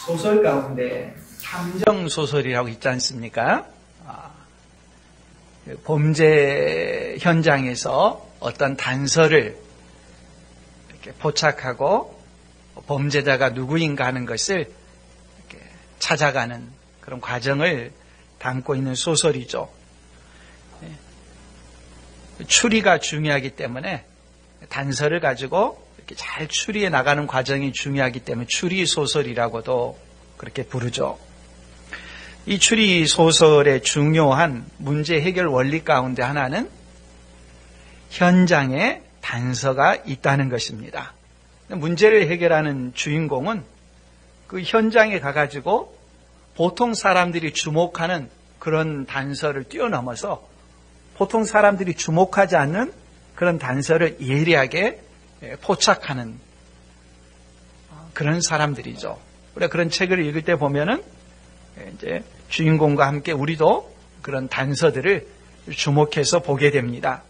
소설 가운데 탐정 소설이라고 있지 않습니까? 범죄 현장에서 어떤 단서를 이렇게 포착하고 범죄자가 누구인가 하는 것을 이렇게 찾아가는 그런 과정을 담고 있는 소설이죠. 추리가 중요하기 때문에 단서를 가지고 이렇게 잘 추리해 나가는 과정이 중요하기 때문에 추리 소설이라고도 그렇게 부르죠. 이 추리 소설의 중요한 문제 해결 원리 가운데 하나는 현장에 단서가 있다는 것입니다. 문제를 해결하는 주인공은 그 현장에 가가지고 보통 사람들이 주목하는 그런 단서를 뛰어넘어서 보통 사람들이 주목하지 않는 그런 단서를 예리하게 포착하는 그런 사람들이죠. 우리가 그런 책을 읽을 때 보면은 이제 주인공과 함께 우리도 그런 단서들을 주목해서 보게 됩니다.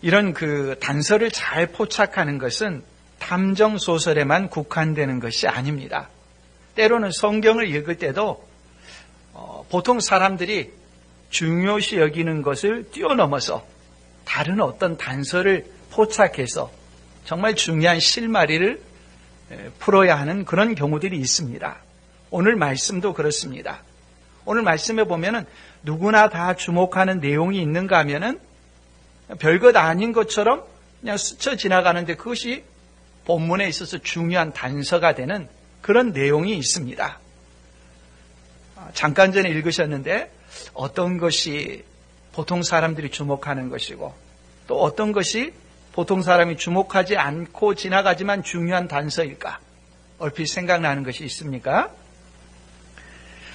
이런 그 단서를 잘 포착하는 것은 탐정 소설에만 국한되는 것이 아닙니다. 때로는 성경을 읽을 때도 보통 사람들이 중요시 여기는 것을 뛰어넘어서 다른 어떤 단서를 포착해서 정말 중요한 실마리를 풀어야 하는 그런 경우들이 있습니다. 오늘 말씀도 그렇습니다. 오늘 말씀에 보면은 누구나 다 주목하는 내용이 있는가 하면은 별것 아닌 것처럼 그냥 스쳐 지나가는데 그것이 본문에 있어서 중요한 단서가 되는 그런 내용이 있습니다. 잠깐 전에 읽으셨는데 어떤 것이 보통 사람들이 주목하는 것이고 또 어떤 것이 보통 사람이 주목하지 않고 지나가지만 중요한 단서일까? 얼핏 생각나는 것이 있습니까?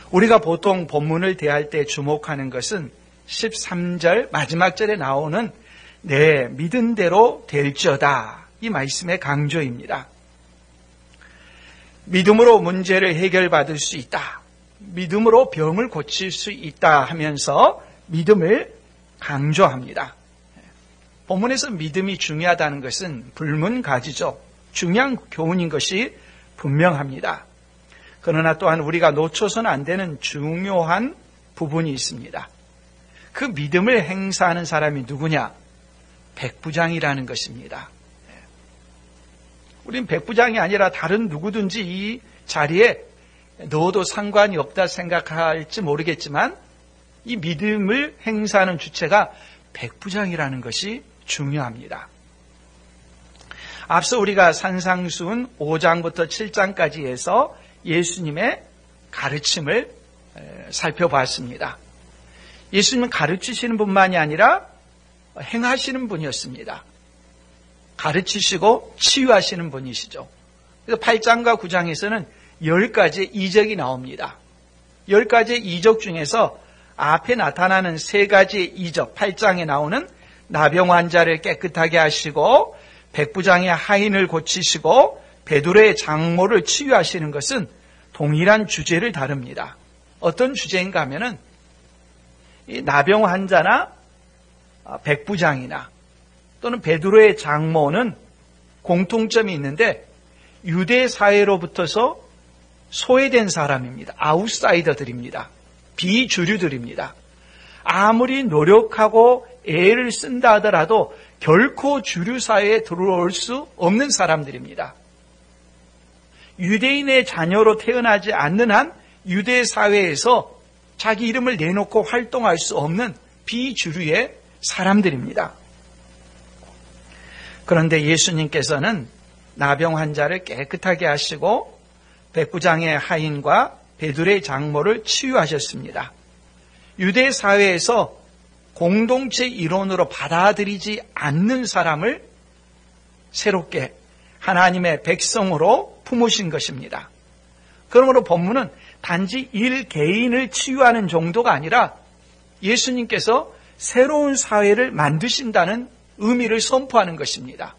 우리가 보통 본문을 대할 때 주목하는 것은 13절 마지막 절에 나오는 내 믿은 대로 될지어다 이 말씀의 강조입니다. 믿음으로 문제를 해결받을 수 있다. 믿음으로 병을 고칠 수 있다 하면서 믿음을 강조합니다. 본문에서 믿음이 중요하다는 것은 불문가지죠. 중요한 교훈인 것이 분명합니다. 그러나 또한 우리가 놓쳐서는 안 되는 중요한 부분이 있습니다. 그 믿음을 행사하는 사람이 누구냐? 백부장이라는 것입니다. 우린 백부장이 아니라 다른 누구든지 이 자리에 넣어도 상관이 없다 생각할지 모르겠지만 이 믿음을 행사하는 주체가 백부장이라는 것이 중요합니다. 앞서 우리가 산상수훈 5장부터 7장까지 해서 예수님의 가르침을 살펴봤습니다. 예수님은 가르치시는 분만이 아니라 행하시는 분이었습니다. 가르치시고 치유하시는 분이시죠. 그래서 8장과 9장에서는 10가지의 이적이 나옵니다. 10가지의 이적 중에서 앞에 나타나는 3가지의 이적, 8장에 나오는 나병 환자를 깨끗하게 하시고 백부장의 하인을 고치시고 베드로의 장모를 치유하시는 것은 동일한 주제를 다룹니다. 어떤 주제인가 하면은 이 나병 환자나 백부장이나 또는 베드로의 장모는 공통점이 있는데 유대 사회로부터서 소외된 사람입니다. 아웃사이더들입니다. 비주류들입니다. 아무리 노력하고 애를 쓴다 하더라도 결코 주류 사회에 들어올 수 없는 사람들입니다. 유대인의 자녀로 태어나지 않는 한 유대 사회에서 자기 이름을 내놓고 활동할 수 없는 비주류의 사람들입니다. 그런데 예수님께서는 나병 환자를 깨끗하게 하시고 백부장의 하인과 베드로의 장모를 치유하셨습니다. 유대 사회에서 공동체 이론으로 받아들이지 않는 사람을 새롭게 하나님의 백성으로 품으신 것입니다. 그러므로 본문은 단지 일개인을 치유하는 정도가 아니라 예수님께서 새로운 사회를 만드신다는 의미를 선포하는 것입니다.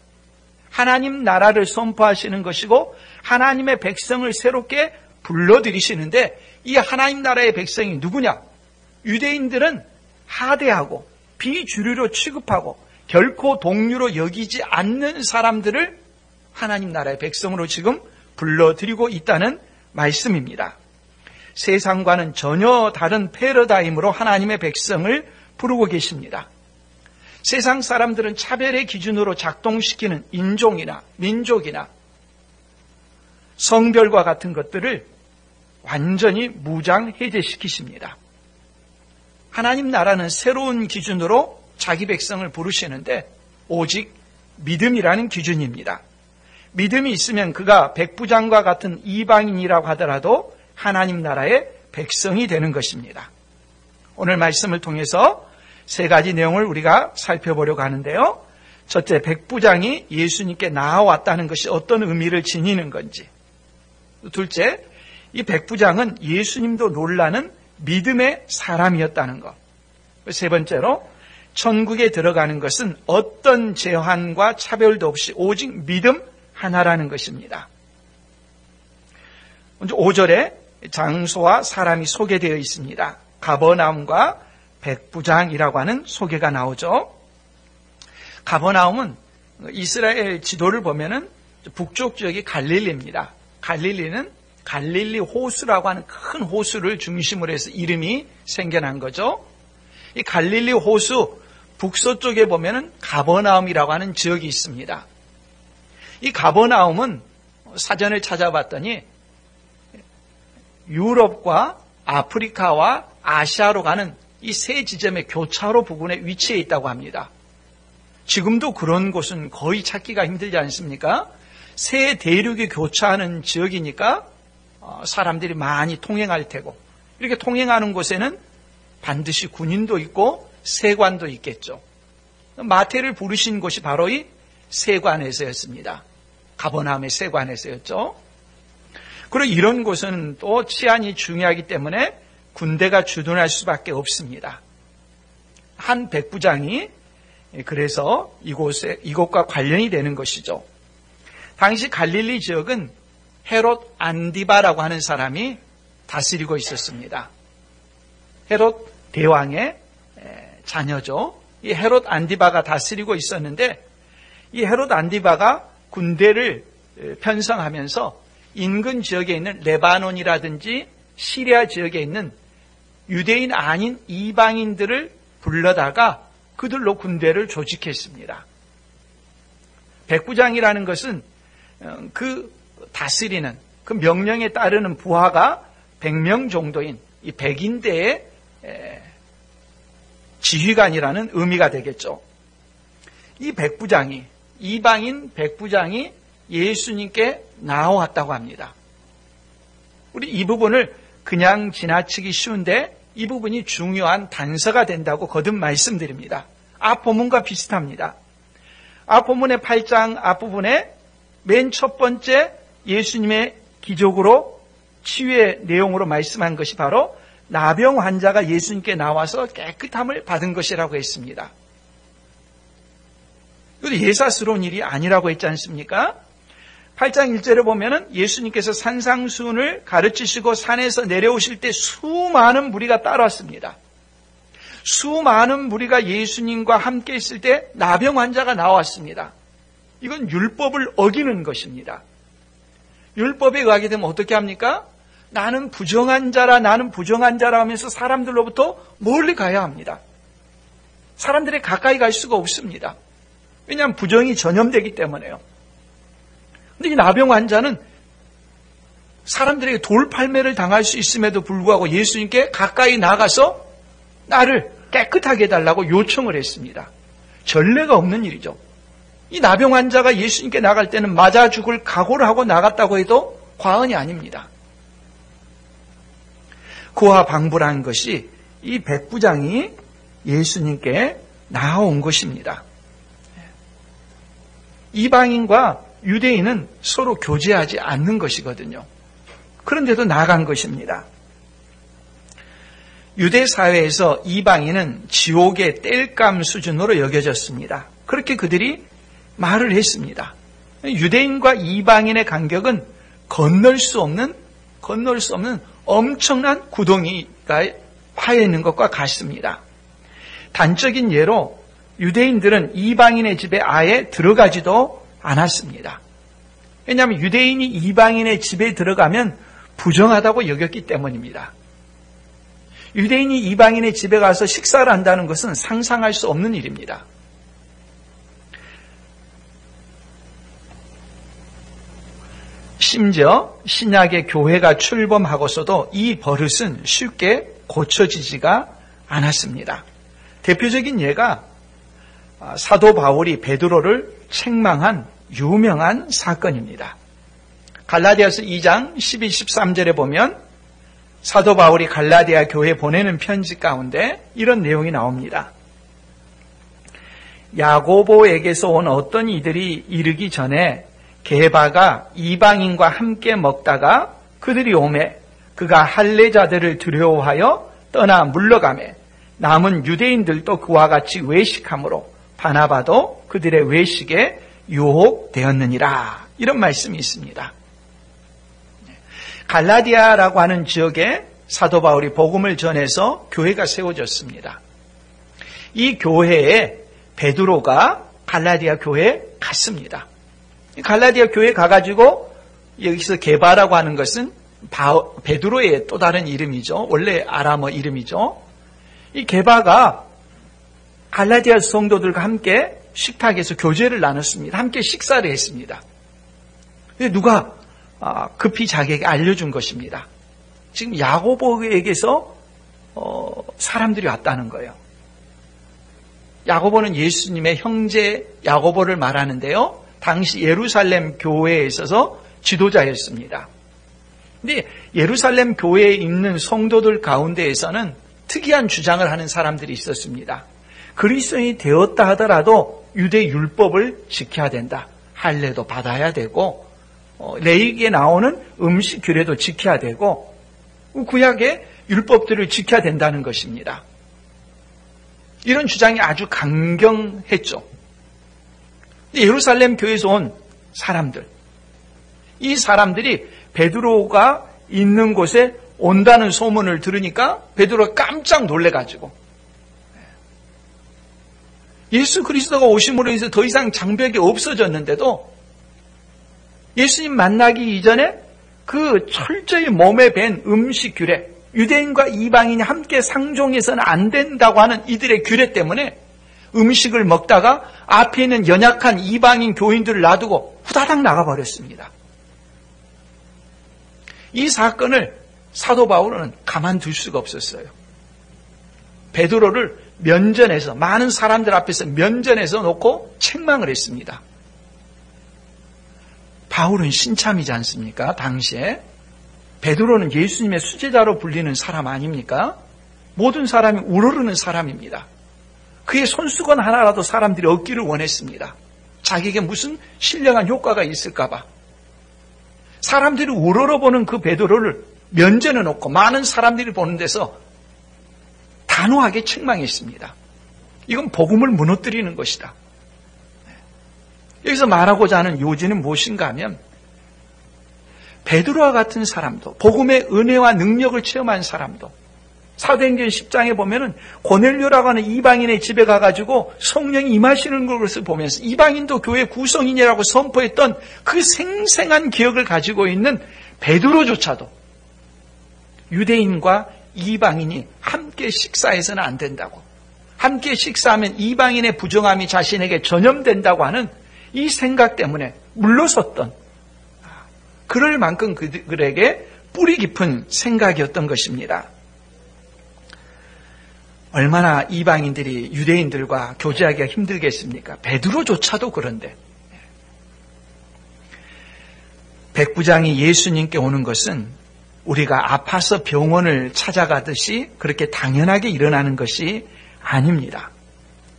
하나님 나라를 선포하시는 것이고 하나님의 백성을 새롭게 불러들이시는데 이 하나님 나라의 백성이 누구냐? 유대인들은 하대하고 비주류로 취급하고 결코 동류로 여기지 않는 사람들을 하나님 나라의 백성으로 지금 불러들이고 있다는 말씀입니다. 세상과는 전혀 다른 패러다임으로 하나님의 백성을 부르고 계십니다. 세상 사람들은 차별의 기준으로 작동시키는 인종이나 민족이나 성별과 같은 것들을 완전히 무장해제시키십니다. 하나님 나라는 새로운 기준으로 자기 백성을 부르시는데 오직 믿음이라는 기준입니다. 믿음이 있으면 그가 백부장과 같은 이방인이라고 하더라도 하나님 나라의 백성이 되는 것입니다. 오늘 말씀을 통해서 세 가지 내용을 우리가 살펴보려고 하는데요. 첫째, 백부장이 예수님께 나아왔다는 것이 어떤 의미를 지니는 건지. 둘째, 이 백부장은 예수님도 놀라는 믿음의 사람이었다는 것. 세 번째로, 천국에 들어가는 것은 어떤 제한과 차별도 없이 오직 믿음 하나라는 것입니다. 먼저 5절에 장소와 사람이 소개되어 있습니다. 가버나움과 백부장이라고 하는 소개가 나오죠. 가버나움은 이스라엘 지도를 보면은 북쪽 지역이 갈릴리입니다. 갈릴리는 갈릴리 호수라고 하는 큰 호수를 중심으로 해서 이름이 생겨난 거죠. 이 갈릴리 호수 북서쪽에 보면은 가버나움이라고 하는 지역이 있습니다. 이 가버나움은 사전을 찾아봤더니 유럽과 아프리카와 아시아로 가는 이 세 지점의 교차로 부근에 위치해 있다고 합니다. 지금도 그런 곳은 거의 찾기가 힘들지 않습니까? 세 대륙이 교차하는 지역이니까 사람들이 많이 통행할 테고, 이렇게 통행하는 곳에는 반드시 군인도 있고 세관도 있겠죠. 마태를 부르신 곳이 바로 이 세관에서였습니다. 가버나움의 세관에서였죠. 그리고 이런 곳은 또 치안이 중요하기 때문에 군대가 주둔할 수밖에 없습니다. 한 백부장이 그래서 이곳과 관련이 되는 것이죠. 당시 갈릴리 지역은 헤롯 안디바라고 하는 사람이 다스리고 있었습니다. 헤롯 대왕의 자녀죠. 이 헤롯 안디바가 다스리고 있었는데 이 헤롯 안디바가 군대를 편성하면서 인근 지역에 있는 레바논이라든지 시리아 지역에 있는 유대인 아닌 이방인들을 불러다가 그들로 군대를 조직했습니다. 백부장이라는 것은 그 다스리는 그 명령에 따르는 부하가 100명 정도인 이 백인대의 지휘관이라는 의미가 되겠죠. 이 백부장이, 이방인 백부장이 예수님께 나아왔다고 합니다. 우리 이 부분을 그냥 지나치기 쉬운데 이 부분이 중요한 단서가 된다고 거듭 말씀드립니다. 앞부분과 비슷합니다. 앞부분의 8장 앞부분에 맨 첫 번째 예수님의 기적으로 치유의 내용으로 말씀한 것이 바로 나병 환자가 예수님께 나와서 깨끗함을 받은 것이라고 했습니다. 이것도 예사스러운 일이 아니라고 했지 않습니까? 8장 1절에 보면은 예수님께서 산상수훈을 가르치시고 산에서 내려오실 때 수많은 무리가 따랐습니다. 수많은 무리가 예수님과 함께 있을 때 나병 환자가 나왔습니다. 이건 율법을 어기는 것입니다. 율법에 의하게 되면 어떻게 합니까? 나는 부정한 자라 하면서 사람들로부터 멀리 가야 합니다. 사람들이 가까이 갈 수가 없습니다. 왜냐하면 부정이 전염되기 때문에요. 근데 이 나병 환자는 사람들에게 돌팔매를 당할 수 있음에도 불구하고 예수님께 가까이 나가서 나를 깨끗하게 해달라고 요청을 했습니다. 전례가 없는 일이죠. 이 나병 환자가 예수님께 나갈 때는 맞아 죽을 각오를 하고 나갔다고 해도 과언이 아닙니다. 그와 방불한 것이 이 백부장이 예수님께 나아온 것입니다. 이방인과 유대인은 서로 교제하지 않는 것이거든요. 그런데도 나간 것입니다. 유대 사회에서 이방인은 지옥의 땔감 수준으로 여겨졌습니다. 그렇게 그들이 말을 했습니다. 유대인과 이방인의 간격은 건널 수 없는 엄청난 구덩이가 파여 있는 것과 같습니다. 단적인 예로 유대인들은 이방인의 집에 아예 들어가지도 않았습니다. 왜냐하면 유대인이 이방인의 집에 들어가면 부정하다고 여겼기 때문입니다. 유대인이 이방인의 집에 가서 식사를 한다는 것은 상상할 수 없는 일입니다. 심지어 신약의 교회가 출범하고서도 이 버릇은 쉽게 고쳐지지가 않았습니다. 대표적인 예가 사도 바울이 베드로를 책망한 유명한 사건입니다. 갈라디아서 2장 12, 13절에 보면 사도 바울이 갈라디아 교회에 보내는 편지 가운데 이런 내용이 나옵니다. 야고보에게서 온 어떤 이들이 이르기 전에 게바가 이방인과 함께 먹다가 그들이 오매 그가 할례자들을 두려워하여 떠나 물러가매 남은 유대인들도 그와 같이 외식하므로 바나바도 그들의 외식에 유혹되었느니라. 이런 말씀이 있습니다. 갈라디아라고 하는 지역에 사도 바울이 복음을 전해서 교회가 세워졌습니다. 이 교회에 베드로가 갈라디아 교회에 갔습니다. 갈라디아 교회에 가가지고 여기서 게바라고 하는 것은 베드로의 또 다른 이름이죠. 원래 아람어 이름이죠. 이 게바가 갈라디아 성도들과 함께 식탁에서 교제를 나눴습니다. 함께 식사를 했습니다. 누가 급히 자기에게 알려준 것입니다. 지금 야고보에게서 사람들이 왔다는 거예요. 야고보는 예수님의 형제 야고보를 말하는데요. 당시 예루살렘 교회에 있어서 지도자였습니다. 근데 예루살렘 교회에 있는 성도들 가운데에서는 특이한 주장을 하는 사람들이 있었습니다. 그리스도인이 되었다 하더라도 유대 율법을 지켜야 된다. 할례도 받아야 되고 레위기에 나오는 음식 규례도 지켜야 되고 구약의 율법들을 지켜야 된다는 것입니다. 이런 주장이 아주 강경했죠. 예루살렘 교회에서 온 사람들, 이 사람들이 베드로가 있는 곳에 온다는 소문을 들으니까 베드로가 깜짝 놀래가지고 예수 그리스도가 오심으로 인해서 더 이상 장벽이 없어졌는데도 예수님 만나기 이전에 그 철저히 몸에 밴 음식 규례, 유대인과 이방인이 함께 상종해서는 안 된다고 하는 이들의 규례 때문에 음식을 먹다가 앞에 있는 연약한 이방인 교인들을 놔두고 후다닥 나가버렸습니다. 이 사건을 사도 바울은 가만둘 수가 없었어요. 베드로를 면전에서 많은 사람들 앞에서 면전에서 놓고 책망을 했습니다. 바울은 신참이지 않습니까? 당시에 베드로는 예수님의 수제자로 불리는 사람 아닙니까? 모든 사람이 우러르는 사람입니다. 그의 손수건 하나라도 사람들이 얻기를 원했습니다. 자기에게 무슨 신령한 효과가 있을까 봐. 사람들이 우러러보는 그 베드로를 면전에 놓고 많은 사람들이 보는 데서 단호하게 책망했습니다. 이건 복음을 무너뜨리는 것이다. 여기서 말하고자 하는 요지는 무엇인가 하면 베드로와 같은 사람도 복음의 은혜와 능력을 체험한 사람도 사도행전 10장에 보면은 고넬료라고 하는 이방인의 집에 가가지고 성령이 임하시는 것을 보면서 이방인도 교회 구성인이라고 선포했던 그 생생한 기억을 가지고 있는 베드로조차도 유대인과 이방인이 함께 식사해서는 안 된다고, 함께 식사하면 이방인의 부정함이 자신에게 전염된다고 하는 이 생각 때문에 물러섰던, 그럴 만큼 그들에게 뿌리 깊은 생각이었던 것입니다. 얼마나 이방인들이 유대인들과 교제하기가 힘들겠습니까? 베드로조차도 그런데. 백부장이 예수님께 오는 것은 우리가 아파서 병원을 찾아가듯이 그렇게 당연하게 일어나는 것이 아닙니다.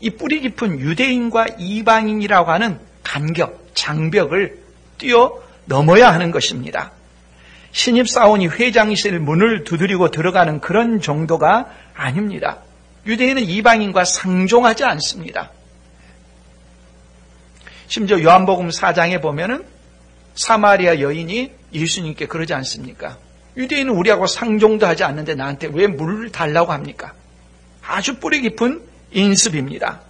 이 뿌리 깊은 유대인과 이방인이라고 하는 간격, 장벽을 뛰어넘어야 하는 것입니다. 신입사원이 회장실 문을 두드리고 들어가는 그런 정도가 아닙니다. 유대인은 이방인과 상종하지 않습니다. 심지어 요한복음 4장에 보면은 사마리아 여인이 예수님께 그러지 않습니까? 유대인은 우리하고 상종도 하지 않는데 나한테 왜 물을 달라고 합니까? 아주 뿌리 깊은 인습입니다.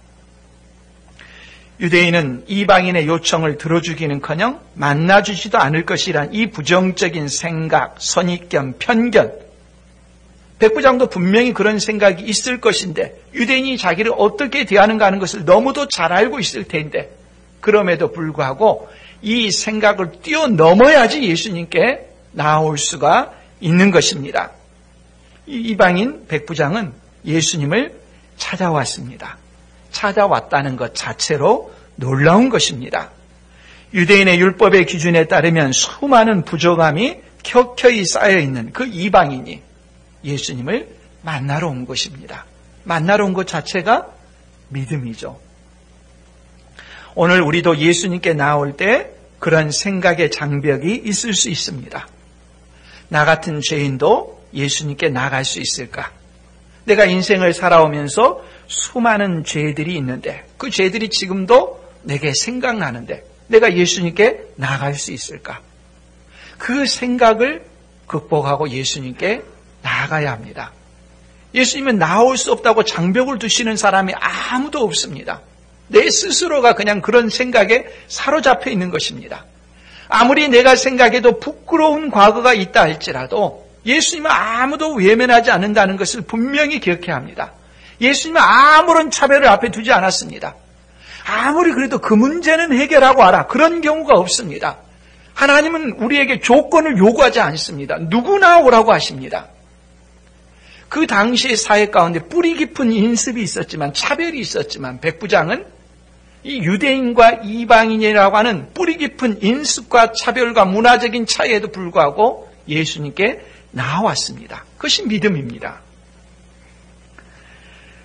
유대인은 이방인의 요청을 들어주기는커녕 만나주지도 않을 것이란 이 부정적인 생각, 선입견, 편견, 백부장도 분명히 그런 생각이 있을 것인데 유대인이 자기를 어떻게 대하는가 하는 것을 너무도 잘 알고 있을 텐데 그럼에도 불구하고 이 생각을 뛰어넘어야지 예수님께 나올 수가 있는 것입니다. 이 이방인 백부장은 예수님을 찾아왔습니다. 찾아왔다는 것 자체로 놀라운 것입니다. 유대인의 율법의 기준에 따르면 수많은 부족함이 켜켜이 쌓여있는 그 이방인이 예수님을 만나러 온 것입니다. 만나러 온 것 자체가 믿음이죠. 오늘 우리도 예수님께 나올 때 그런 생각의 장벽이 있을 수 있습니다. 나 같은 죄인도 예수님께 나갈 수 있을까? 내가 인생을 살아오면서 수많은 죄들이 있는데 그 죄들이 지금도 내게 생각나는데 내가 예수님께 나갈 수 있을까? 그 생각을 극복하고 예수님께 나아가야 합니다. 예수님은 나올 수 없다고 장벽을 두시는 사람이 아무도 없습니다. 내 스스로가 그냥 그런 생각에 사로잡혀 있는 것입니다. 아무리 내가 생각해도 부끄러운 과거가 있다 할지라도 예수님은 아무도 외면하지 않는다는 것을 분명히 기억해야 합니다. 예수님은 아무런 차별을 앞에 두지 않았습니다. 아무리 그래도 그 문제는 해결하고 와라. 그런 경우가 없습니다. 하나님은 우리에게 조건을 요구하지 않습니다. 누구나 오라고 하십니다. 그 당시의 사회 가운데 뿌리 깊은 인습이 있었지만 차별이 있었지만 백부장은 이 유대인과 이방인이라고 하는 뿌리 깊은 인습과 차별과 문화적인 차이에도 불구하고 예수님께 나왔습니다. 그것이 믿음입니다.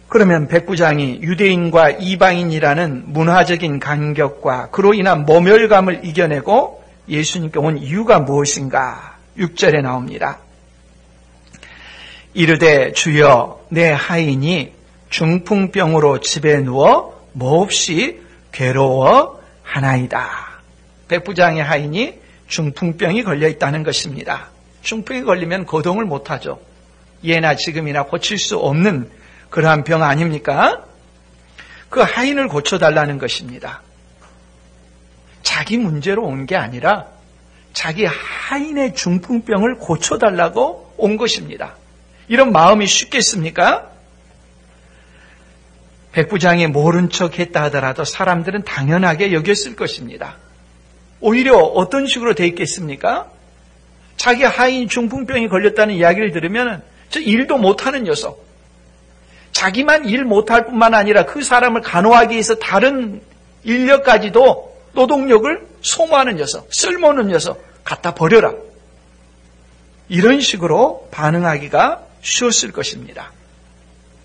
그러면 백부장이 유대인과 이방인이라는 문화적인 간격과 그로 인한 모멸감을 이겨내고 예수님께 온 이유가 무엇인가? 6절에 나옵니다. 이르되 주여 내 하인이 중풍병으로 집에 누워 몹시 괴로워하나이다. 백부장의 하인이 중풍병이 걸려있다는 것입니다. 중풍이 걸리면 거동을 못하죠. 예나 지금이나 고칠 수 없는 그러한 병 아닙니까? 그 하인을 고쳐달라는 것입니다. 자기 문제로 온 게 아니라 자기 하인의 중풍병을 고쳐달라고 온 것입니다. 이런 마음이 쉽겠습니까? 백부장이 모른 척 했다 하더라도 사람들은 당연하게 여겼을 것입니다. 오히려 어떤 식으로 돼 있겠습니까? 자기 하인 중풍병이 걸렸다는 이야기를 들으면 저 일도 못하는 녀석, 자기만 일 못할 뿐만 아니라 그 사람을 간호하기 위해서 다른 인력까지도 노동력을 소모하는 녀석, 쓸모없는 녀석 갖다 버려라. 이런 식으로 반응하기가 쉬웠을 것입니다.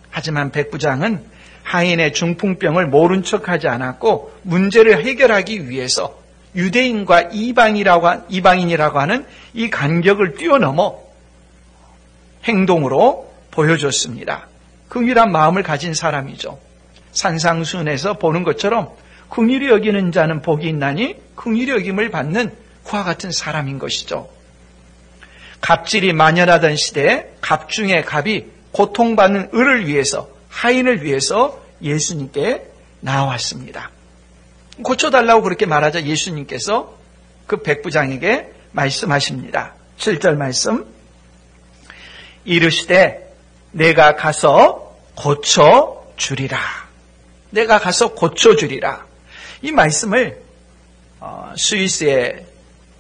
하지만 백부장은 하인의 중풍병을 모른 척하지 않았고 문제를 해결하기 위해서 유대인과 이방인이라고 하는 이 간격을 뛰어넘어 행동으로 보여줬습니다. 긍휼한 마음을 가진 사람이죠. 산상수훈에서 보는 것처럼 긍휼히 여기는 자는 복이 있나니 긍휼히 여김을 받는 그와 같은 사람인 것이죠. 갑질이 만연하던 시대에 갑 중에 갑이 고통받는 을을 위해서, 하인을 위해서 예수님께 나왔습니다. 고쳐달라고 그렇게 말하자 예수님께서 그 백부장에게 말씀하십니다. 7절 말씀. 이르시되 내가 가서 고쳐주리라. 내가 가서 고쳐주리라. 이 말씀을 스위스의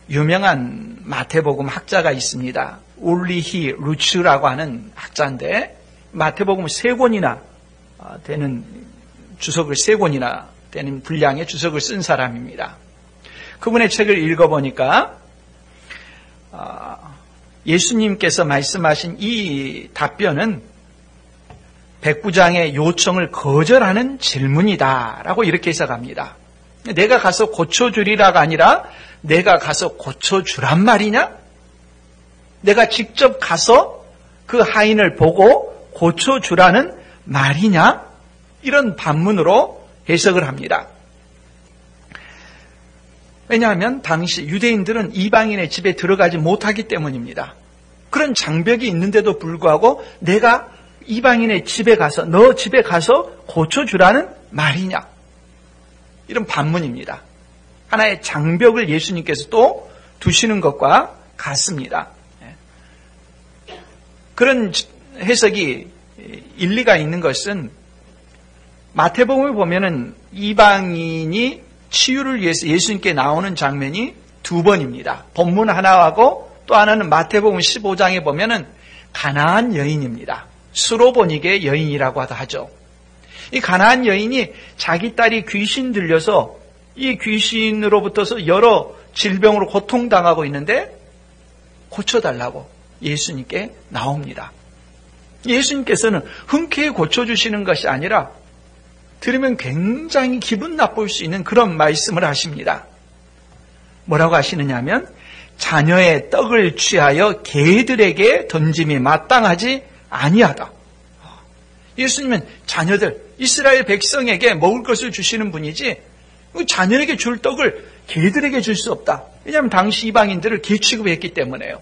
유명한 마태복음 학자가 있습니다. 울리히 루츠라고 하는 학자인데 마태복음 3권이나 되는 주석을 3권이나 되는 분량의 주석을 쓴 사람입니다. 그분의 책을 읽어보니까 예수님께서 말씀하신 이 답변은 백부장의 요청을 거절하는 질문이다라고 이렇게 해석합니다. 내가 가서 고쳐주리라가 아니라 내가 가서 고쳐주란 말이냐? 내가 직접 가서 그 하인을 보고 고쳐주라는 말이냐? 이런 반문으로 해석을 합니다. 왜냐하면 당시 유대인들은 이방인의 집에 들어가지 못하기 때문입니다. 그런 장벽이 있는데도 불구하고 내가 이방인의 집에 가서 너 집에 가서 고쳐주라는 말이냐? 이런 반문입니다. 하나의 장벽을 예수님께서 또 두시는 것과 같습니다. 그런 해석이 일리가 있는 것은 마태복음을 보면은 이방인이 치유를 위해서 예수님께 나오는 장면이 두 번입니다. 본문 하나하고 또 하나는 마태복음 15장에 보면은 가나안 여인입니다. 수로보닉의 여인이라고 하죠. 이 가나안 여인이 자기 딸이 귀신 들려서 이 귀신으로부터서 여러 질병으로 고통당하고 있는데 고쳐달라고 예수님께 나옵니다. 예수님께서는 흔쾌히 고쳐주시는 것이 아니라 들으면 굉장히 기분 나쁠 수 있는 그런 말씀을 하십니다. 뭐라고 하시느냐 하면 자녀의 떡을 취하여 개들에게 던짐이 마땅하지 아니하다. 예수님은 자녀들, 이스라엘 백성에게 먹을 것을 주시는 분이지 자녀에게 줄 떡을 개들에게 줄 수 없다. 왜냐하면 당시 이방인들을 개 취급했기 때문에요.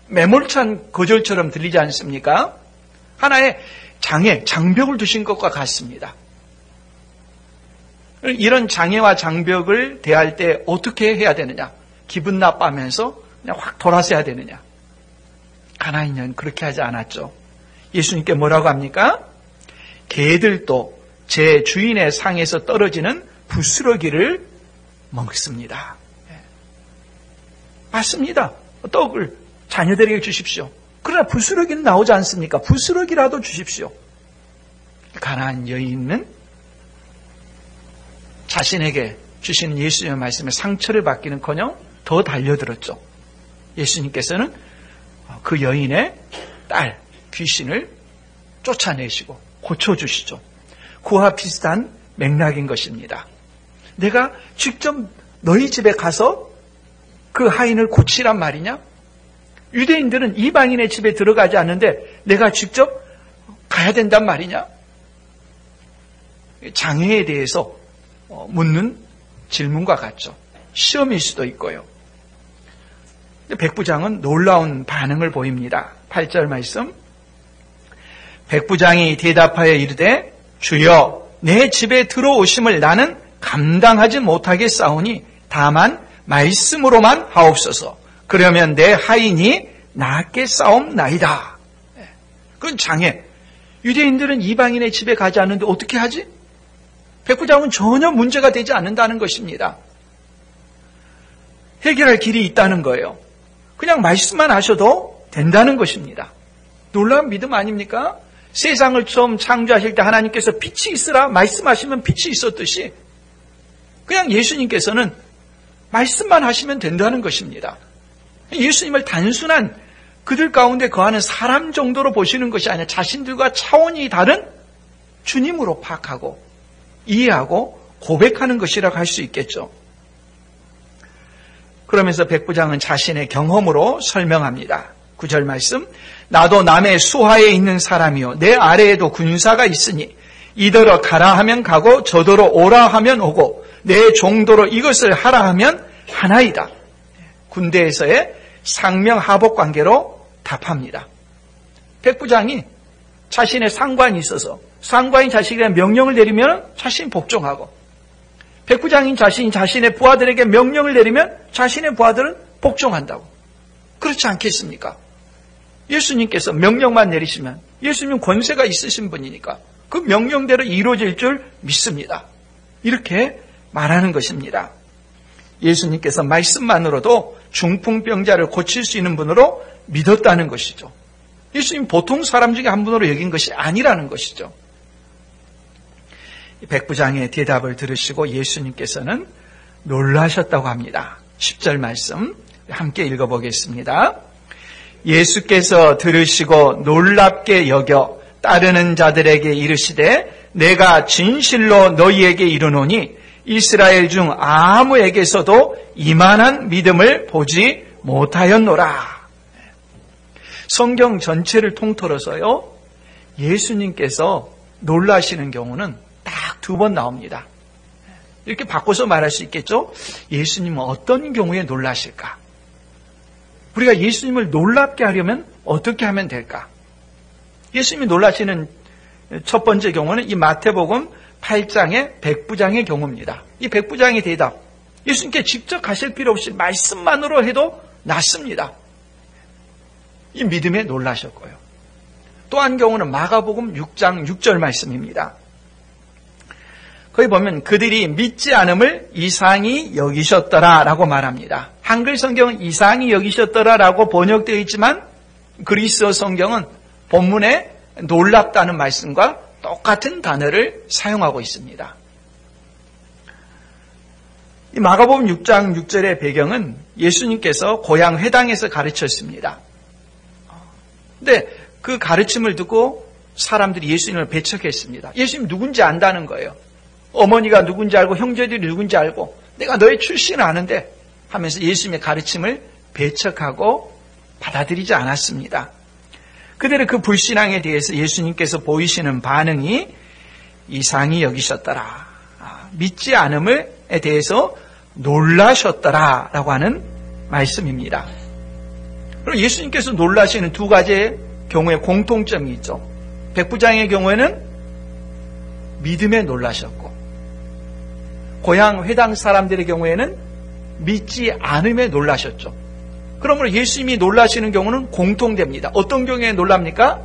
매몰찬 거절처럼 들리지 않습니까? 하나의 장벽을 두신 것과 같습니다. 이런 장애와 장벽을 대할 때 어떻게 해야 되느냐? 기분 나빠하면서 그냥 확 돌아서야 되느냐? 가나안인은 그렇게 하지 않았죠. 예수님께 뭐라고 합니까? 개들도 제 주인의 상에서 떨어지는 부스러기를 먹습니다. 맞습니다. 떡을 자녀들에게 주십시오. 그러나 부스러기는 나오지 않습니까? 부스러기라도 주십시오. 가나안 여인은 자신에게 주시는 예수님의 말씀에 상처를 받기는커녕 더 달려들었죠. 예수님께서는 그 여인의 딸 귀신을 쫓아내시고 고쳐주시죠. 그와 비슷한 맥락인 것입니다. 내가 직접 너희 집에 가서 그 하인을 고치란 말이냐? 유대인들은 이방인의 집에 들어가지 않는데 내가 직접 가야 된단 말이냐? 장애에 대해서 묻는 질문과 같죠. 시험일 수도 있고요. 백부장은 놀라운 반응을 보입니다. 8절 말씀. 백부장이 대답하여 이르되 주여 내 집에 들어오심을 나는 감당하지 못하겠사오니 다만 말씀으로만 하옵소서. 그러면 내 하인이 낫게 싸움나이다. 그건 장애. 유대인들은 이방인의 집에 가지 않는데 어떻게 하지? 백부장은 전혀 문제가 되지 않는다는 것입니다. 해결할 길이 있다는 거예요. 그냥 말씀만 하셔도 된다는 것입니다. 놀라운 믿음 아닙니까? 세상을 처음 창조하실 때 하나님께서 빛이 있으라 말씀하시면 빛이 있었듯이 그냥 예수님께서는 말씀만 하시면 된다는 것입니다. 예수님을 단순한 그들 가운데 거하는 사람 정도로 보시는 것이 아니라 자신들과 차원이 다른 주님으로 파악하고 이해하고 고백하는 것이라고 할 수 있겠죠. 그러면서 백부장은 자신의 경험으로 설명합니다. 9절 말씀. 나도 남의 수하에 있는 사람이요 내 아래에도 군사가 있으니 이더러 가라 하면 가고 저더러 오라 하면 오고 내 종도로 이것을 하라 하면 하나이다. 군대에서의 상명하복 관계로 답합니다. 백부장이 자신의 상관이 있어서 상관이 자신에게 명령을 내리면 자신이 복종하고 백부장인 자신이 자신의 부하들에게 명령을 내리면 자신의 부하들은 복종한다고. 그렇지 않겠습니까? 예수님께서 명령만 내리시면 예수님은 권세가 있으신 분이니까 그 명령대로 이루어질 줄 믿습니다. 이렇게 말하는 것입니다. 예수님께서 말씀만으로도 중풍병자를 고칠 수 있는 분으로 믿었다는 것이죠. 예수님 보통 사람 중에 한 분으로 여긴 것이 아니라는 것이죠. 백부장의 대답을 들으시고 예수님께서는 놀라셨다고 합니다. 10절 말씀 함께 읽어보겠습니다. 예수께서 들으시고 놀랍게 여겨 따르는 자들에게 이르시되 내가 진실로 너희에게 이르노니 이스라엘 중 아무에게서도 이만한 믿음을 보지 못하였노라. 성경 전체를 통틀어서요 예수님께서 놀라시는 경우는 딱 2번 나옵니다. 이렇게 바꿔서 말할 수 있겠죠? 예수님은 어떤 경우에 놀라실까? 우리가 예수님을 놀랍게 하려면 어떻게 하면 될까? 예수님이 놀라시는 첫 번째 경우는 이 마태복음 8장의 백부장의 경우입니다. 이 백부장의 대답, 예수님께 직접 가실 필요 없이 말씀만으로 해도 낫습니다. 이 믿음에 놀라셨고요. 또 한 경우는 마가복음 6장 6절 말씀입니다. 거기 보면 그들이 믿지 않음을 이상히 여기셨더라라고 말합니다. 한글 성경은 이상히 여기셨더라라고 번역되어 있지만 그리스어 성경은 본문에 놀랍다는 말씀과 똑같은 단어를 사용하고 있습니다. 이 마가복음 6장 6절의 배경은 예수님께서 고향 회당에서 가르쳤습니다. 근데 그 가르침을 듣고 사람들이 예수님을 배척했습니다. 예수님 누군지 안다는 거예요. 어머니가 누군지 알고 형제들이 누군지 알고 내가 너의 출신을 아는데 하면서 예수님의 가르침을 배척하고 받아들이지 않았습니다. 그들의 그 불신앙에 대해서 예수님께서 보이시는 반응이 이상히 여기셨더라. 믿지 않음에 대해서 놀라셨더라라고 하는 말씀입니다. 그리고 예수님께서 놀라시는 두 가지의 경우에 공통점이 있죠. 백부장의 경우에는 믿음에 놀라셨고 고향 회당 사람들의 경우에는 믿지 않음에 놀라셨죠. 그러므로 예수님이 놀라시는 경우는 공통됩니다. 어떤 경우에 놀랍니까?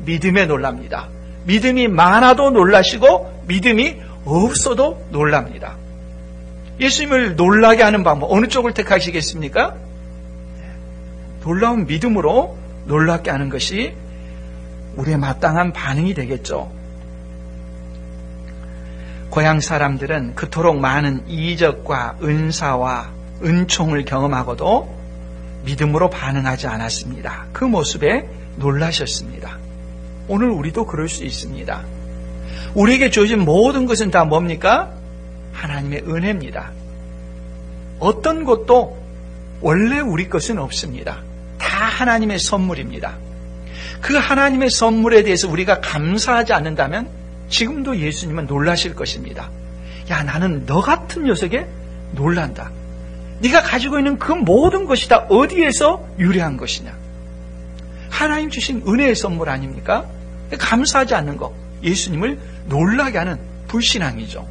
믿음에 놀랍니다. 믿음이 많아도 놀라시고 믿음이 없어도 놀랍니다. 예수님을 놀라게 하는 방법 어느 쪽을 택하시겠습니까? 놀라운 믿음으로 놀랍게 하는 것이 우리의 마땅한 반응이 되겠죠. 고향 사람들은 그토록 많은 이적과 은사와 은총을 경험하고도 믿음으로 반응하지 않았습니다. 그 모습에 놀라셨습니다. 오늘 우리도 그럴 수 있습니다. 우리에게 주어진 모든 것은 다 뭡니까? 하나님의 은혜입니다. 어떤 것도 원래 우리 것은 없습니다. 다 하나님의 선물입니다. 그 하나님의 선물에 대해서 우리가 감사하지 않는다면 지금도 예수님은 놀라실 것입니다. 야, 나는 너 같은 녀석에 놀란다. 네가 가지고 있는 그 모든 것이 다 어디에서 유래한 것이냐? 하나님 주신 은혜의 선물 아닙니까? 감사하지 않는 것, 예수님을 놀라게 하는 불신앙이죠.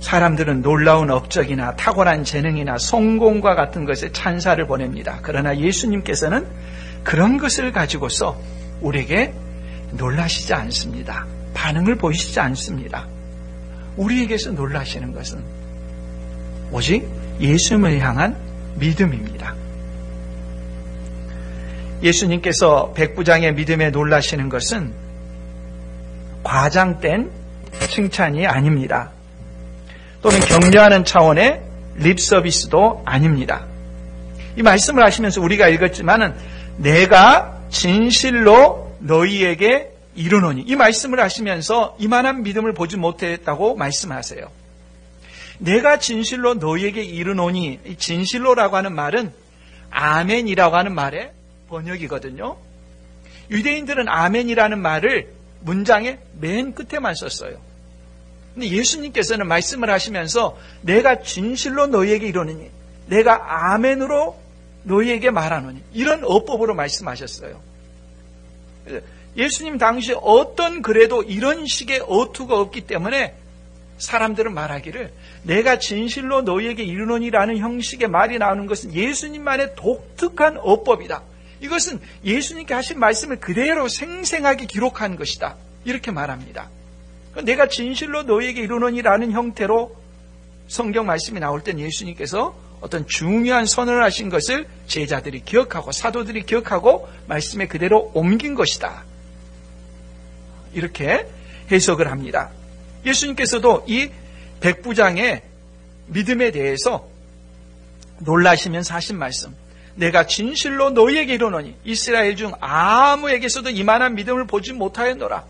사람들은 놀라운 업적이나 탁월한 재능이나 성공과 같은 것에 찬사를 보냅니다. 그러나 예수님께서는 그런 것을 가지고서 우리에게 놀라시지 않습니다. 반응을 보이시지 않습니다. 우리에게서 놀라시는 것은 오직 예수님을 향한 믿음입니다. 예수님께서 백부장의 믿음에 놀라시는 것은 과장된 칭찬이 아닙니다. 또는 격려하는 차원의 립서비스도 아닙니다. 이 말씀을 하시면서 우리가 읽었지만은 내가 진실로 너희에게 이르노니, 이 말씀을 하시면서 이만한 믿음을 보지 못했다고 말씀하세요. 내가 진실로 너희에게 이르노니, 이 진실로라고 하는 말은 아멘이라고 하는 말의 번역이거든요. 유대인들은 아멘이라는 말을 문장의 맨 끝에만 썼어요. 근데 예수님께서는 말씀을 하시면서 내가 진실로 너희에게 이르노니, 내가 아멘으로 너희에게 말하노니, 이런 어법으로 말씀하셨어요. 예수님 당시 어떤 글에도 이런 식의 어투가 없기 때문에 사람들은 말하기를 내가 진실로 너희에게 이르노니라는 형식의 말이 나오는 것은 예수님만의 독특한 어법이다. 이것은 예수님께 하신 말씀을 그대로 생생하게 기록한 것이다. 이렇게 말합니다. 내가 진실로 너희에게 이르노니라는 형태로 성경 말씀이 나올 땐 예수님께서 어떤 중요한 선언을 하신 것을 제자들이 기억하고 사도들이 기억하고 말씀에 그대로 옮긴 것이다. 이렇게 해석을 합니다. 예수님께서도 이 백부장의 믿음에 대해서 놀라시면서 하신 말씀, 내가 진실로 너희에게 이르노니 이스라엘 중 아무에게서도 이만한 믿음을 보지 못하였노라.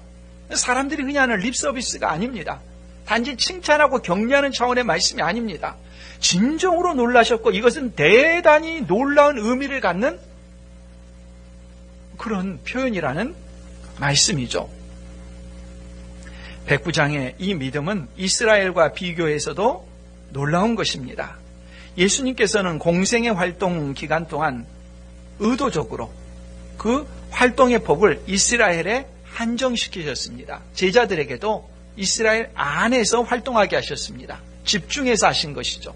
사람들이 흔히 하는 립서비스가 아닙니다. 단지 칭찬하고 격려하는 차원의 말씀이 아닙니다. 진정으로 놀라셨고 이것은 대단히 놀라운 의미를 갖는 그런 표현이라는 말씀이죠. 백부장의 이 믿음은 이스라엘과 비교해서도 놀라운 것입니다. 예수님께서는 공생의 활동 기간 동안 의도적으로 그 활동의 폭을 이스라엘에 한정시키셨습니다. 제자들에게도 이스라엘 안에서 활동하게 하셨습니다. 집중해서 하신 것이죠.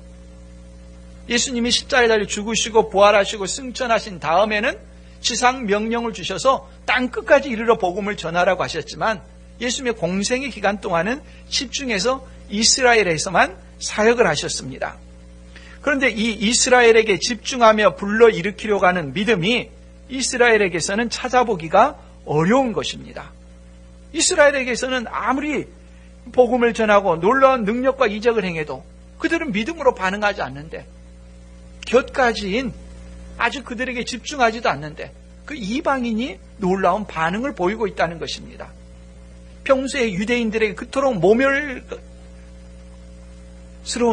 예수님이 십자가에 달려 죽으시고 부활하시고 승천하신 다음에는 지상 명령을 주셔서 땅 끝까지 이르러 복음을 전하라고 하셨지만 예수님의 공생의 기간 동안은 집중해서 이스라엘에서만 사역을 하셨습니다. 그런데 이 이스라엘에게 집중하며 불러일으키려고 하는 믿음이 이스라엘에게서는 찾아보기가 어려운 것입니다. 이스라엘에게서는 아무리 복음을 전하고 놀라운 능력과 이적을 행해도 그들은 믿음으로 반응하지 않는데, 곁가지인 아주 그들에게 집중하지도 않는데 그 이방인이 놀라운 반응을 보이고 있다는 것입니다. 평소에 유대인들에게 그토록 모멸스러운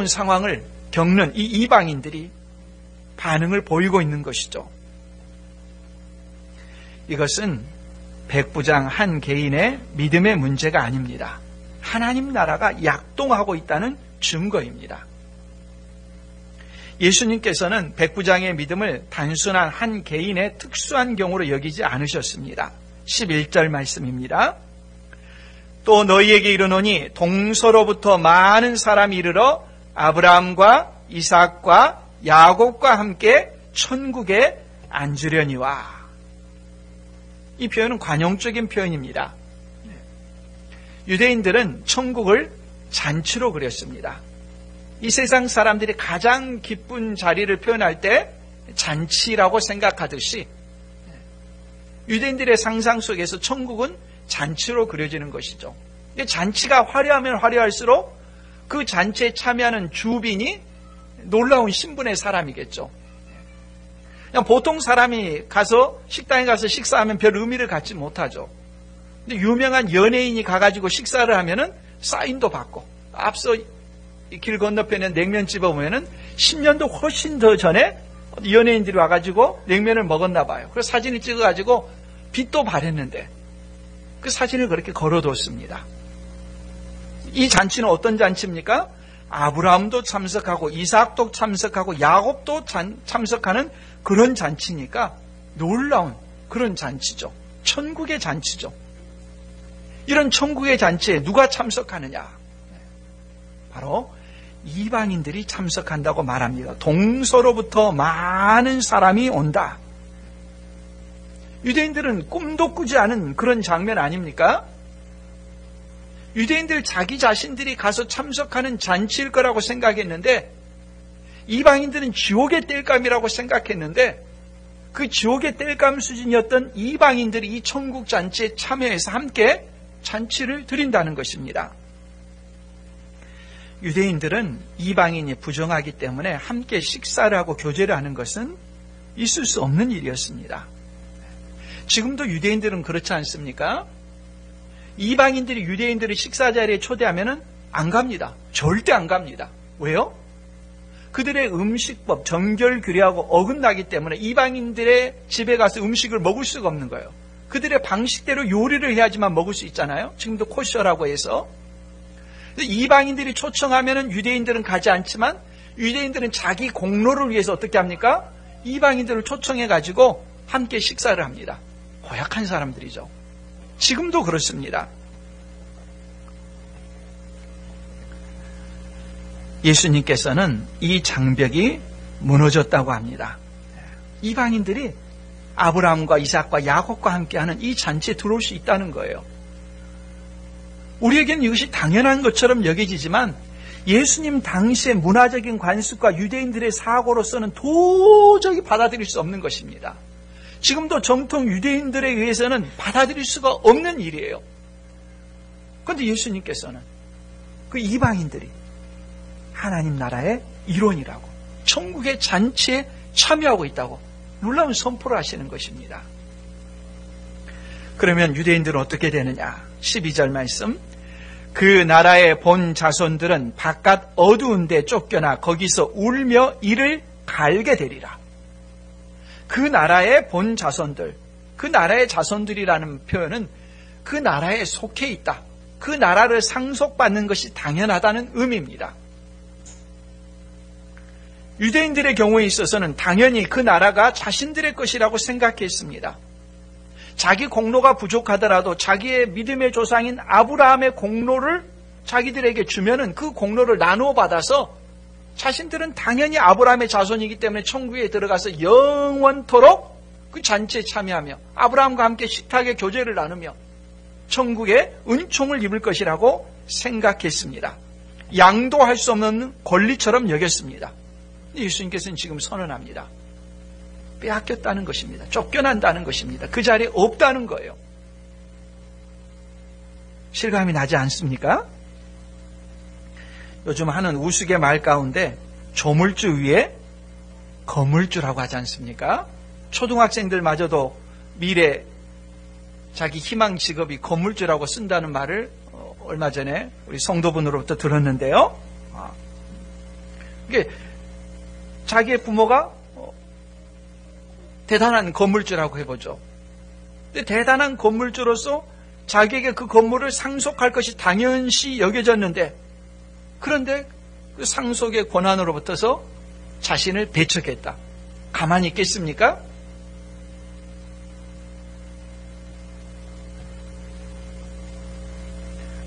상황을 겪는 이 이방인들이 반응을 보이고 있는 것이죠. 이것은 백부장 한 개인의 믿음의 문제가 아닙니다. 하나님 나라가 약동하고 있다는 증거입니다. 예수님께서는 백부장의 믿음을 단순한 한 개인의 특수한 경우로 여기지 않으셨습니다. 11절 말씀입니다. 또 너희에게 이르노니 동서로부터 많은 사람이 이르러 아브라함과 이삭과 야곱과 함께 천국에 앉으려니와. 이 표현은 관용적인 표현입니다. 유대인들은 천국을 잔치로 그렸습니다. 이 세상 사람들이 가장 기쁜 자리를 표현할 때 잔치라고 생각하듯이 유대인들의 상상 속에서 천국은 잔치로 그려지는 것이죠. 근데 잔치가 화려하면 화려할수록 그 잔치에 참여하는 주빈이 놀라운 신분의 사람이겠죠. 그냥 보통 사람이 가서 식당에 가서 식사하면 별 의미를 갖지 못하죠. 근데 유명한 연예인이 가가지고 식사를 하면은 사인도 받고, 앞서 길 건너편에 냉면집에 보면은 10년도 훨씬 더 전에 연예인들이 와가지고 냉면을 먹었나 봐요. 그래서 사진을 찍어가지고 빛도 발했는데 그 사진을 그렇게 걸어뒀습니다. 이 잔치는 어떤 잔치입니까? 아브라함도 참석하고 이삭도 참석하고 야곱도 참석하는 그런 잔치니까 놀라운 그런 잔치죠. 천국의 잔치죠. 이런 천국의 잔치에 누가 참석하느냐? 바로 이방인들이 참석한다고 말합니다. 동서로부터 많은 사람이 온다. 유대인들은 꿈도 꾸지 않은 그런 장면 아닙니까? 유대인들 자기 자신들이 가서 참석하는 잔치일 거라고 생각했는데, 이방인들은 지옥의 땔감이라고 생각했는데, 그 지옥의 땔감 수준이었던 이방인들이 이 천국 잔치에 참여해서 함께 잔치를 드린다는 것입니다. 유대인들은 이방인이 부정하기 때문에 함께 식사를 하고 교제를 하는 것은 있을 수 없는 일이었습니다. 지금도 유대인들은 그렇지 않습니까? 이방인들이 유대인들을 식사 자리에 초대하면 안 갑니다. 절대 안 갑니다. 왜요? 그들의 음식법, 정결규례하고 어긋나기 때문에 이방인들의 집에 가서 음식을 먹을 수가 없는 거예요. 그들의 방식대로 요리를 해야지만 먹을 수 있잖아요. 지금도 코셔라고 해서. 이방인들이 초청하면 유대인들은 가지 않지만 유대인들은 자기 공로를 위해서 어떻게 합니까? 이방인들을 초청해가지고 함께 식사를 합니다. 고약한 사람들이죠. 지금도 그렇습니다. 예수님께서는 이 장벽이 무너졌다고 합니다. 이방인들이 아브라함과 이삭과 야곱과 함께하는 이 잔치에 들어올 수 있다는 거예요. 우리에게는 이것이 당연한 것처럼 여겨지지만 예수님 당시의 문화적인 관습과 유대인들의 사고로서는 도저히 받아들일 수 없는 것입니다. 지금도 정통 유대인들에 의해서는 받아들일 수가 없는 일이에요. 그런데 예수님께서는 그 이방인들이 하나님 나라의 일원이라고, 천국의 잔치에 참여하고 있다고 놀라운 선포를 하시는 것입니다. 그러면 유대인들은 어떻게 되느냐? 12절 말씀. 그 나라의 본 자손들은 바깥 어두운 데 쫓겨나 거기서 울며 이를 갈게 되리라. 그 나라의 본 자손들, 그 나라의 자손들이라는 표현은 그 나라에 속해 있다, 그 나라를 상속받는 것이 당연하다는 의미입니다. 유대인들의 경우에 있어서는 당연히 그 나라가 자신들의 것이라고 생각했습니다. 자기 공로가 부족하더라도 자기의 믿음의 조상인 아브라함의 공로를 자기들에게 주면은 그 공로를 나누어 받아서 자신들은 당연히 아브라함의 자손이기 때문에 천국에 들어가서 영원토록 그 잔치에 참여하며 아브라함과 함께 식탁의 교제를 나누며 천국의 은총을 입을 것이라고 생각했습니다. 양도할 수 없는 권리처럼 여겼습니다. 예수님께서는 지금 선언합니다. 빼앗겼다는 것입니다. 쫓겨난다는 것입니다. 그 자리에 없다는 거예요. 실감이 나지 않습니까? 요즘 하는 우스갯말 가운데 조물주 위에 거물주라고 하지 않습니까? 초등학생들마저도 미래 자기 희망 직업이 거물주라고 쓴다는 말을 얼마 전에 우리 성도분으로부터 들었는데요. 이게 자기의 부모가 대단한 건물주라고 해보죠. 근데 대단한 건물주로서 자기에게 그 건물을 상속할 것이 당연시 여겨졌는데, 그런데 그 상속의 권한으로부터서 자신을 배척했다. 가만히 있겠습니까?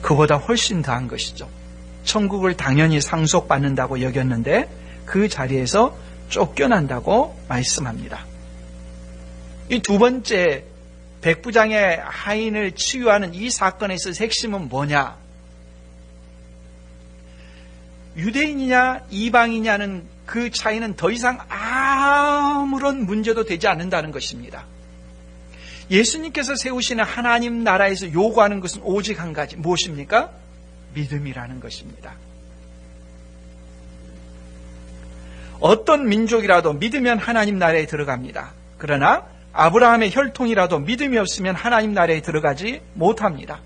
그보다 훨씬 더한 것이죠. 천국을 당연히 상속받는다고 여겼는데 그 자리에서 쫓겨난다고 말씀합니다. 이 두 번째 백부장의 하인을 치유하는 이 사건에서 핵심은 뭐냐? 유대인이냐 이방이냐는 그 차이는 더 이상 아무런 문제도 되지 않는다는 것입니다. 예수님께서 세우시는 하나님 나라에서 요구하는 것은 오직 한 가지, 무엇입니까? 믿음이라는 것입니다. 어떤 민족이라도 믿으면 하나님 나라에 들어갑니다. 그러나 아브라함의 혈통이라도 믿음이 없으면 하나님 나라에 들어가지 못합니다.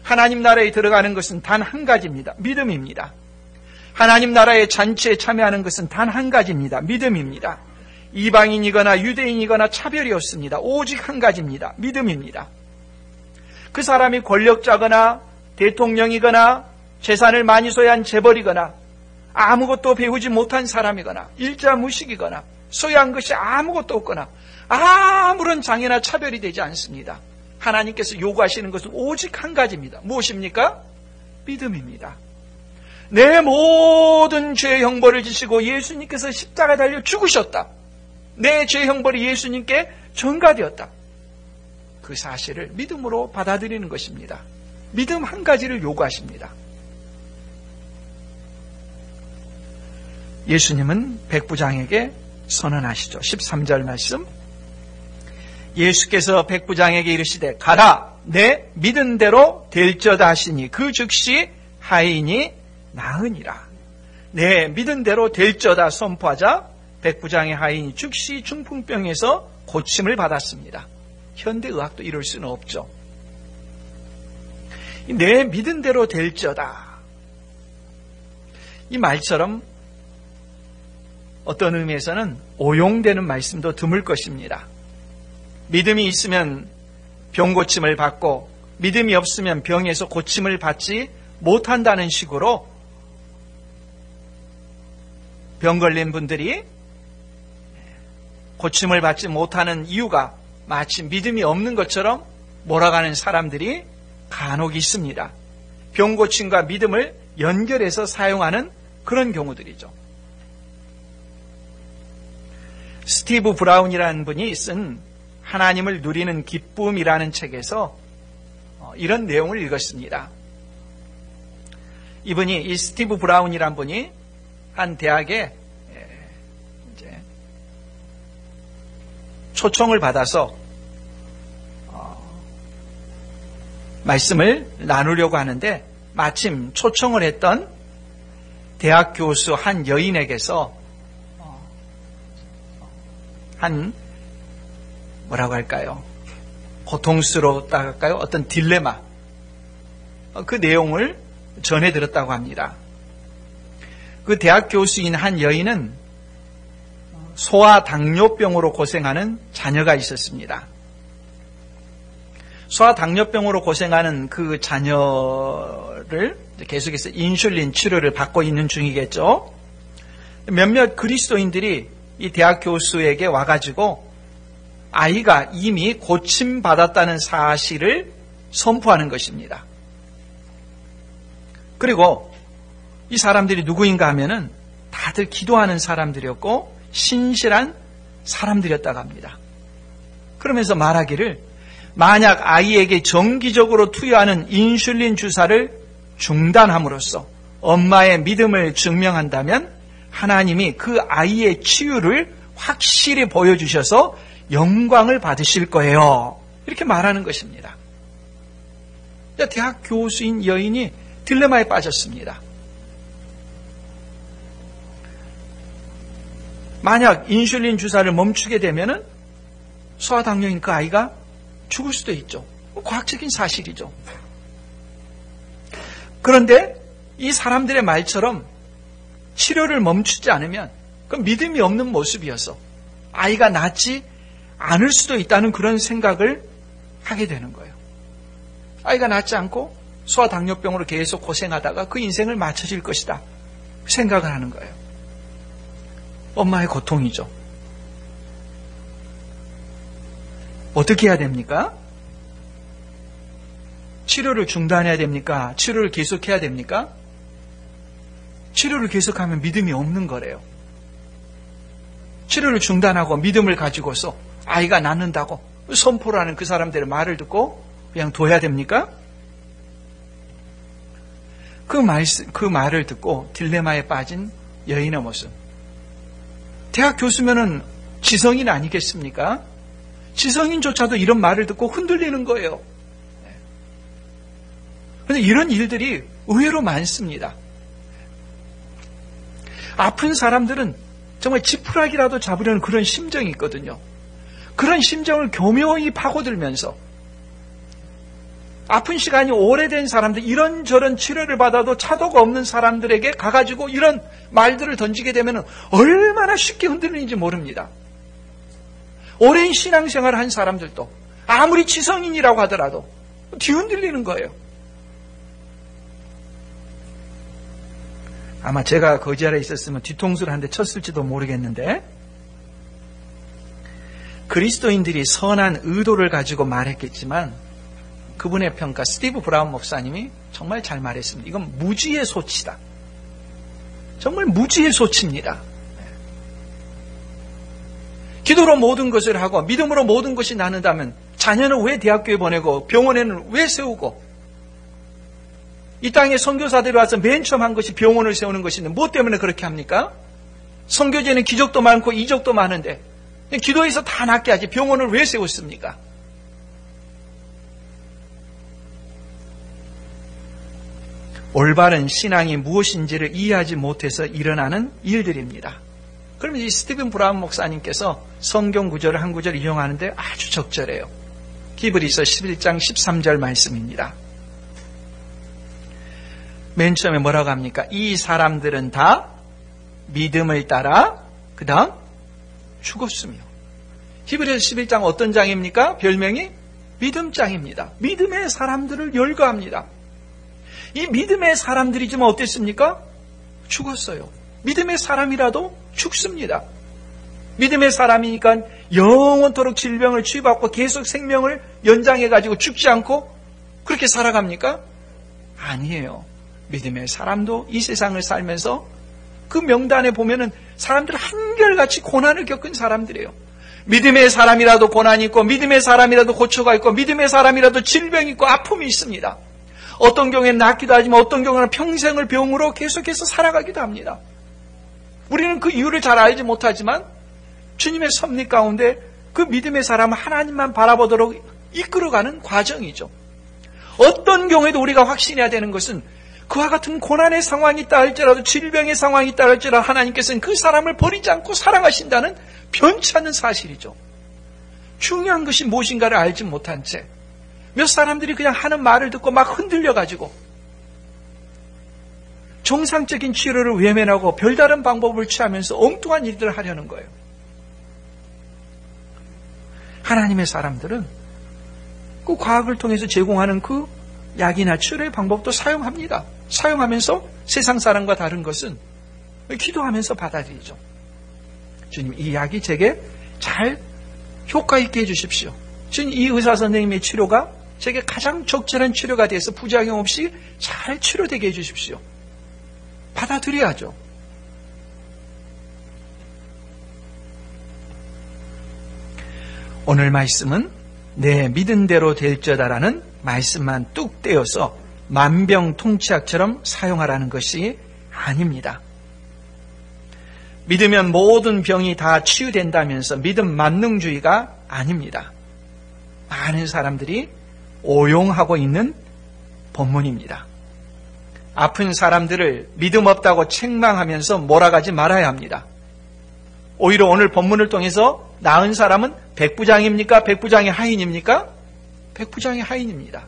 하나님 나라에 들어가는 것은 단 한 가지입니다. 믿음입니다. 하나님 나라의 잔치에 참여하는 것은 단 한 가지입니다. 믿음입니다. 이방인이거나 유대인이거나 차별이 없습니다. 오직 한 가지입니다. 믿음입니다. 그 사람이 권력자거나 대통령이거나 재산을 많이 소유한 재벌이거나 아무것도 배우지 못한 사람이거나 일자무식이거나 소유한 것이 아무것도 없거나 아무런 장애나 차별이 되지 않습니다. 하나님께서 요구하시는 것은 오직 한 가지입니다. 무엇입니까? 믿음입니다. 내 모든 죄 형벌을 지시고 예수님께서 십자가에 달려 죽으셨다. 내 죄 형벌이 예수님께 전가되었다. 그 사실을 믿음으로 받아들이는 것입니다. 믿음 한 가지를 요구하십니다. 예수님은 백부장에게 선언하시죠. 13절 말씀. 예수께서 백부장에게 이르시되 가라, 내 믿은 대로 될저다 하시니 그 즉시 하인이 나으니라. 내 믿은 대로 될저다 선포하자 백부장의 하인이 즉시 중풍병에서 고침을 받았습니다. 현대의학도 이럴 수는 없죠. 내 믿은 대로 될저다. 이 말처럼 어떤 의미에서는 오용되는 말씀도 드물 것입니다. 믿음이 있으면 병 고침을 받고 믿음이 없으면 병에서 고침을 받지 못한다는 식으로 병 걸린 분들이 고침을 받지 못하는 이유가 마치 믿음이 없는 것처럼 몰아가는 사람들이 간혹 있습니다. 병 고침과 믿음을 연결해서 사용하는 그런 경우들이죠. 스티브 브라운이라는 분이 쓴 하나님을 누리는 기쁨이라는 책에서 이런 내용을 읽었습니다. 이분이, 이 스티브 브라운이라는 분이 한 대학에 이제 초청을 받아서 말씀을 나누려고 하는데 마침 초청을 했던 대학 교수 한 여인에게서 한 뭐라고 할까요? 고통스러웠다 할까요? 어떤 딜레마, 그 내용을 전해 들었다고 합니다. 그 대학 교수인 한 여인은 소아 당뇨병으로 고생하는 자녀가 있었습니다. 소아 당뇨병으로 고생하는 그 자녀를 계속해서 인슐린 치료를 받고 있는 중이겠죠. 몇몇 그리스도인들이 이 대학 교수에게 와가지고 아이가 이미 고침받았다는 사실을 선포하는 것입니다. 그리고 이 사람들이 누구인가 하면은 다들 기도하는 사람들이었고 신실한 사람들이었다고 합니다. 그러면서 말하기를 만약 아이에게 정기적으로 투여하는 인슐린 주사를 중단함으로써 엄마의 믿음을 증명한다면 하나님이 그 아이의 치유를 확실히 보여주셔서 영광을 받으실 거예요. 이렇게 말하는 것입니다. 대학 교수인 여인이 딜레마에 빠졌습니다. 만약 인슐린 주사를 멈추게 되면은 소아당뇨인 그 아이가 죽을 수도 있죠. 과학적인 사실이죠. 그런데 이 사람들의 말처럼 치료를 멈추지 않으면 그건 믿음이 없는 모습이어서 아이가 낫지 않을 수도 있다는 그런 생각을 하게 되는 거예요. 아이가 낫지 않고 소아당뇨병으로 계속 고생하다가 그 인생을 마쳐질 것이다 생각을 하는 거예요. 엄마의 고통이죠. 어떻게 해야 됩니까? 치료를 중단해야 됩니까? 치료를 계속해야 됩니까? 치료를 계속하면 믿음이 없는 거래요. 치료를 중단하고 믿음을 가지고서 아이가 낫는다고 선포를 하는 그 사람들의 말을 듣고 그냥 둬야 됩니까? 그 말을 듣고 딜레마에 빠진 여인의 모습. 대학 교수면은 지성인 아니겠습니까? 지성인조차도 이런 말을 듣고 흔들리는 거예요. 그런데 이런 일들이 의외로 많습니다. 아픈 사람들은 정말 지푸라기라도 잡으려는 그런 심정이 있거든요. 그런 심정을 교묘히 파고들면서 아픈 시간이 오래된 사람들, 이런저런 치료를 받아도 차도가 없는 사람들에게 가가지고 이런 말들을 던지게 되면 얼마나 쉽게 흔들리는지 모릅니다. 오랜 신앙생활을 한 사람들도 아무리 지성인이라고 하더라도 뒤흔들리는 거예요. 아마 제가 그 자리에 있었으면 뒤통수를 한 대 쳤을지도 모르겠는데 그리스도인들이 선한 의도를 가지고 말했겠지만 그분의 평가 스티브 브라운 목사님이 정말 잘 말했습니다. 이건 무지의 소치다. 정말 무지의 소치입니다. 기도로 모든 것을 하고 믿음으로 모든 것이 나는다면 자녀는 왜 대학교에 보내고 병원에는 왜 세우고 이 땅에 선교사들이 와서 맨 처음 한 것이 병원을 세우는 것인데 무엇 때문에 그렇게 합니까? 선교제는 기적도 많고 이적도 많은데 기도해서 다 낫게 하지 병원을 왜 세웠습니까? 올바른 신앙이 무엇인지를 이해하지 못해서 일어나는 일들입니다. 그러면 이 스티븐 브라운 목사님께서 성경 구절을 한 구절 인용하는데 아주 적절해요. 히브리서 11장 13절 말씀입니다. 맨 처음에 뭐라고 합니까? 이 사람들은 다 믿음을 따라 그 다음 죽었으며. 히브리서 11장 어떤 장입니까? 별명이 믿음장입니다. 믿음의 사람들을 열거합니다. 이 믿음의 사람들이지만 어땠습니까? 죽었어요. 믿음의 사람이라도 죽습니다. 믿음의 사람이니까 영원토록 질병을 치유받고 계속 생명을 연장해가지고 죽지 않고 그렇게 살아갑니까? 아니에요. 믿음의 사람도 이 세상을 살면서 그 명단에 보면은 사람들 한결같이 고난을 겪은 사람들이에요. 믿음의 사람이라도 고난이 있고 믿음의 사람이라도 고초가 있고 믿음의 사람이라도 질병이 있고 아픔이 있습니다. 어떤 경우에는 낫기도 하지만 어떤 경우는 평생을 병으로 계속해서 살아가기도 합니다. 우리는 그 이유를 잘 알지 못하지만 주님의 섭리 가운데 그 믿음의 사람은 하나님만 바라보도록 이끌어가는 과정이죠. 어떤 경우에도 우리가 확신해야 되는 것은 그와 같은 고난의 상황이 있다 할지라도 질병의 상황이 있다 할지라도 하나님께서는 그 사람을 버리지 않고 사랑하신다는 변치 않는 사실이죠. 중요한 것이 무엇인가를 알지 못한 채 몇 사람들이 그냥 하는 말을 듣고 막 흔들려가지고 정상적인 치료를 외면하고 별다른 방법을 취하면서 엉뚱한 일들을 하려는 거예요. 하나님의 사람들은 그 과학을 통해서 제공하는 그 약이나 치료의 방법도 사용합니다. 사용하면서 세상 사람과 다른 것은 기도하면서 받아들이죠. 주님, 이 약이 제게 잘 효과 있게 해주십시오. 주님, 이 의사 선생님의 치료가 제게 가장 적절한 치료가 돼서 부작용 없이 잘 치료되게 해주십시오. 받아들여야죠. 오늘 말씀은 내 믿은 대로 될저다라는 말씀만 뚝 떼어서 만병통치약처럼 사용하라는 것이 아닙니다. 믿으면 모든 병이 다 치유된다면서 믿음 만능주의가 아닙니다. 많은 사람들이 오용하고 있는 본문입니다. 아픈 사람들을 믿음 없다고 책망하면서 몰아가지 말아야 합니다. 오히려 오늘 본문을 통해서 나은 사람은 백부장입니까? 백부장의 하인입니까? 백부장의 하인입니다.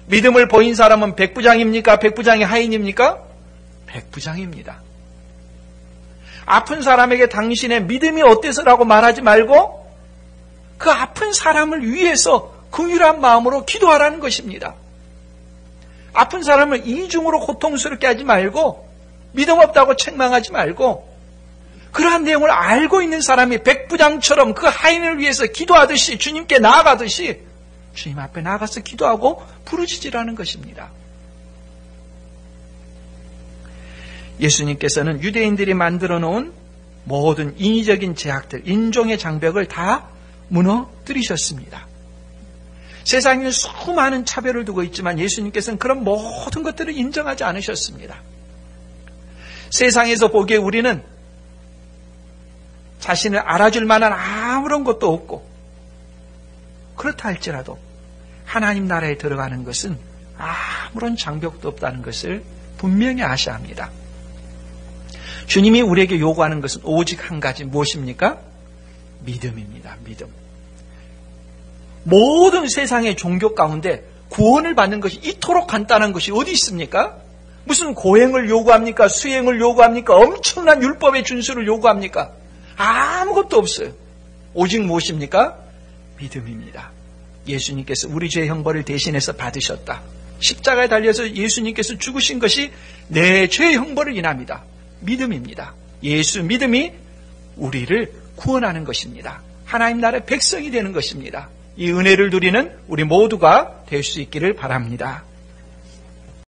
믿음을 보인 사람은 백부장입니까? 백부장의 하인입니까? 백부장입니다. 아픈 사람에게 당신의 믿음이 어때서라고 말하지 말고 그 아픈 사람을 위해서 긍휼한 마음으로 기도하라는 것입니다. 아픈 사람을 이중으로 고통스럽게 하지 말고 믿음 없다고 책망하지 말고 그러한 내용을 알고 있는 사람이 백부장처럼 그 하인을 위해서 기도하듯이 주님께 나아가듯이 주님 앞에 나가서 기도하고 부르짖으라는 것입니다. 예수님께서는 유대인들이 만들어 놓은 모든 인위적인 제약들, 인종의 장벽을 다 무너뜨리셨습니다. 세상에 수많은 차별을 두고 있지만 예수님께서는 그런 모든 것들을 인정하지 않으셨습니다. 세상에서 보기에 우리는 자신을 알아줄 만한 아무런 것도 없고 그렇다 할지라도 하나님 나라에 들어가는 것은 아무런 장벽도 없다는 것을 분명히 아셔야 합니다. 주님이 우리에게 요구하는 것은 오직 한 가지 무엇입니까? 믿음입니다. 믿음. 모든 세상의 종교 가운데 구원을 받는 것이 이토록 간단한 것이 어디 있습니까? 무슨 고행을 요구합니까? 수행을 요구합니까? 엄청난 율법의 준수를 요구합니까? 아무것도 없어요. 오직 무엇입니까? 믿음입니다. 예수님께서 우리 죄의 형벌을 대신해서 받으셨다. 십자가에 달려서 예수님께서 죽으신 것이 내 죄의 형벌을 인합니다. 믿음입니다. 예수 믿음이 우리를 구원하는 것입니다. 하나님 나라의 백성이 되는 것입니다. 이 은혜를 누리는 우리 모두가 될 수 있기를 바랍니다.